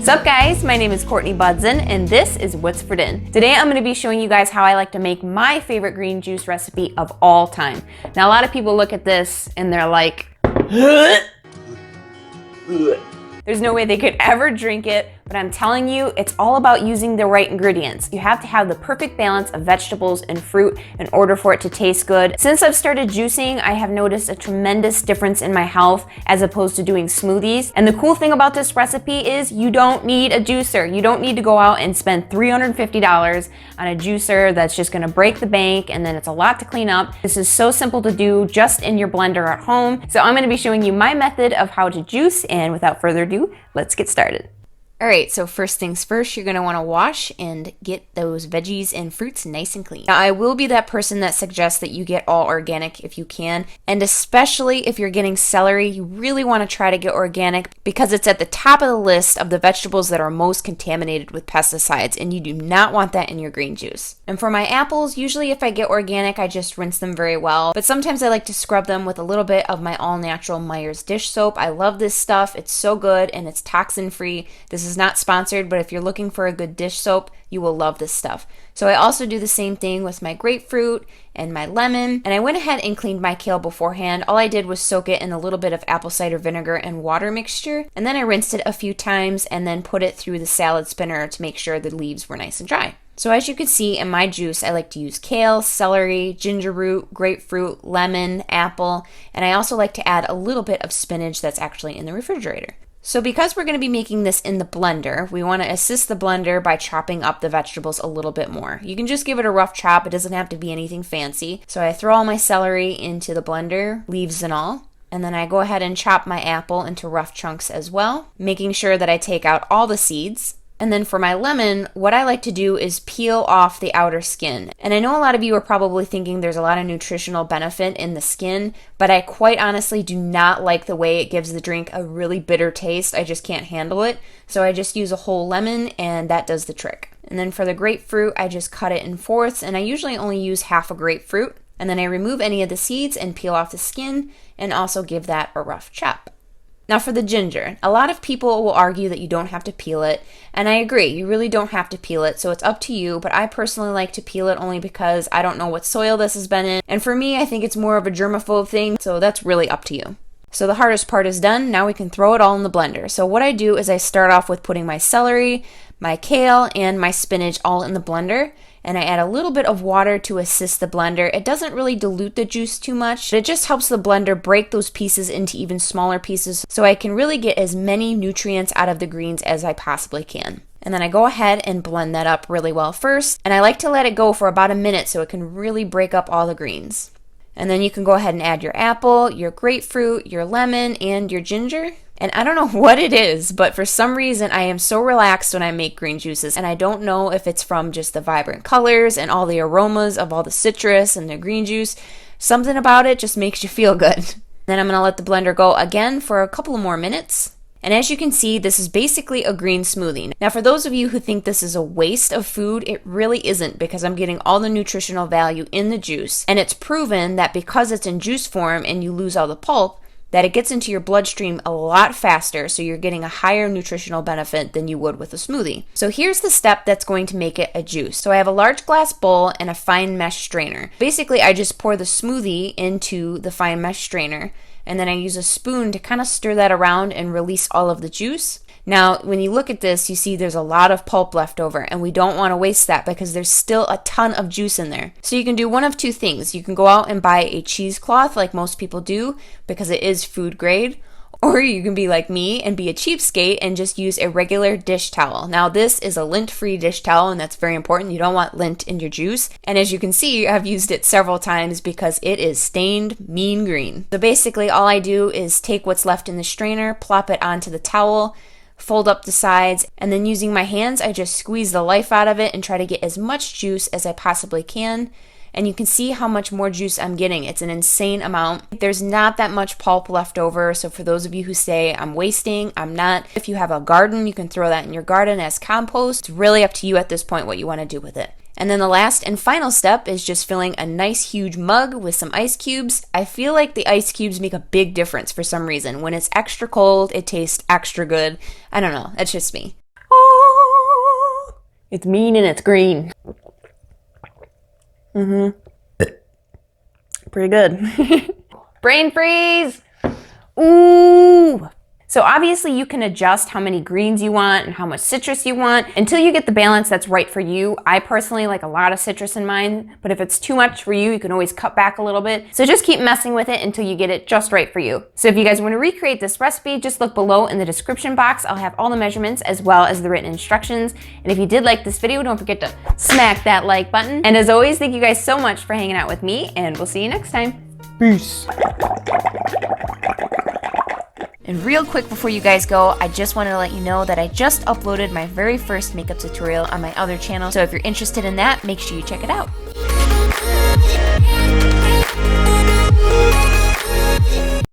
What's up guys, my name is Courtney Budson and this is What's for Din. Today I'm going to be showing you guys how I like to make my favorite green juice recipe of all time. Now a lot of people look at this and they're like, there's no way they could ever drink it, but I'm telling you, it's all about using the right ingredients. You have to have the perfect balance of vegetables and fruit in order for it to taste good. Since I've started juicing, I have noticed a tremendous difference in my health as opposed to doing smoothies. And the cool thing about this recipe is you don't need a juicer. You don't need to go out and spend $350 on a juicer that's just gonna break the bank and then it's a lot to clean up. This is so simple to do just in your blender at home. So I'm gonna be showing you my method of how to juice, and without further ado, let's get started. All right, so first things first, you're gonna wanna wash and get those veggies and fruits nice and clean. Now, I will be that person that suggests that you get all organic if you can, and especially if you're getting celery, you really wanna try to get organic because it's at the top of the list of the vegetables that are most contaminated with pesticides, and you do not want that in your green juice. And for my apples, usually if I get organic, I just rinse them very well, but sometimes I like to scrub them with a little bit of my all-natural Meyer's dish soap. I love this stuff, it's so good, and it's toxin-free. This is not sponsored, but if you're looking for a good dish soap, you will love this stuff. So I also do the same thing with my grapefruit and my lemon, and I went ahead and cleaned my kale beforehand. All I did was soak it in a little bit of apple cider vinegar and water mixture, and then I rinsed it a few times and then put it through the salad spinner to make sure the leaves were nice and dry. So as you can see in my juice, I like to use kale, celery, ginger root, grapefruit, lemon, apple, and I also like to add a little bit of spinach that's actually in the refrigerator. So because we're going to be making this in the blender, we want to assist the blender by chopping up the vegetables a little bit more. You can just give it a rough chop, it doesn't have to be anything fancy. So I throw all my celery into the blender, leaves and all, and then I go ahead and chop my apple into rough chunks as well, making sure that I take out all the seeds. And then for my lemon, what I like to do is peel off the outer skin. And I know a lot of you are probably thinking there's a lot of nutritional benefit in the skin, but I quite honestly do not like the way it gives the drink a really bitter taste. I just can't handle it. So I just use a whole lemon and that does the trick. And then for the grapefruit, I just cut it in fourths, and I usually only use half a grapefruit. And then I remove any of the seeds and peel off the skin and also give that a rough chop. Now for the ginger, a lot of people will argue that you don't have to peel it, and I agree, you really don't have to peel it, so it's up to you, but I personally like to peel it only because I don't know what soil this has been in, and for me, I think it's more of a germaphobe thing, so that's really up to you. So the hardest part is done, now we can throw it all in the blender. So what I do is I start off with putting my celery, my kale, and my spinach all in the blender, and I add a little bit of water to assist the blender. It doesn't really dilute the juice too much, but it just helps the blender break those pieces into even smaller pieces so I can really get as many nutrients out of the greens as I possibly can. And then I go ahead and blend that up really well first, and I like to let it go for about a minute so it can really break up all the greens. And then you can go ahead and add your apple, your grapefruit, your lemon, and your ginger. And I don't know what it is, but for some reason I am so relaxed when I make green juices, and I don't know if it's from just the vibrant colors and all the aromas of all the citrus and the green juice. Something about it just makes you feel good. Then I'm going to let the blender go again for a couple more minutes. And as you can see, this is basically a green smoothie. Now for those of you who think this is a waste of food, it really isn't, because I'm getting all the nutritional value in the juice. And it's proven that because it's in juice form and you lose all the pulp, that it gets into your bloodstream a lot faster, so you're getting a higher nutritional benefit than you would with a smoothie. So here's the step that's going to make it a juice. So I have a large glass bowl and a fine mesh strainer. Basically, I just pour the smoothie into the fine mesh strainer, and then I use a spoon to kind of stir that around and release all of the juice. Now, when you look at this, you see there's a lot of pulp left over, and we don't want to waste that because there's still a ton of juice in there. So you can do one of two things. You can go out and buy a cheesecloth like most people do because it is food grade, or you can be like me and be a cheapskate and just use a regular dish towel. Now, this is a lint-free dish towel, and that's very important. You don't want lint in your juice. And as you can see, I've used it several times because it is stained mean green. So basically, all I do is take what's left in the strainer, plop it onto the towel, fold up the sides, and then using my hands, I just squeeze the life out of it and try to get as much juice as I possibly can. And you can see how much more juice I'm getting. It's an insane amount. There's not that much pulp left over, so for those of you who say I'm wasting, I'm not. If you have a garden, you can throw that in your garden as compost. It's really up to you at this point what you want to do with it. And then the last and final step is just filling a nice huge mug with some ice cubes. I feel like the ice cubes make a big difference for some reason. When it's extra cold, it tastes extra good. I don't know, that's just me. It's mean and it's green. Pretty good. Brain freeze! Ooh! So obviously you can adjust how many greens you want and how much citrus you want until you get the balance that's right for you. I personally like a lot of citrus in mine, but if it's too much for you, you can always cut back a little bit. So just keep messing with it until you get it just right for you. So if you guys want to recreate this recipe, just look below in the description box. I'll have all the measurements as well as the written instructions. And if you did like this video, don't forget to smack that like button. And as always, thank you guys so much for hanging out with me, and we'll see you next time. Peace. And real quick before you guys go, I just wanted to let you know that I just uploaded my very first makeup tutorial on my other channel. So if you're interested in that, make sure you check it out.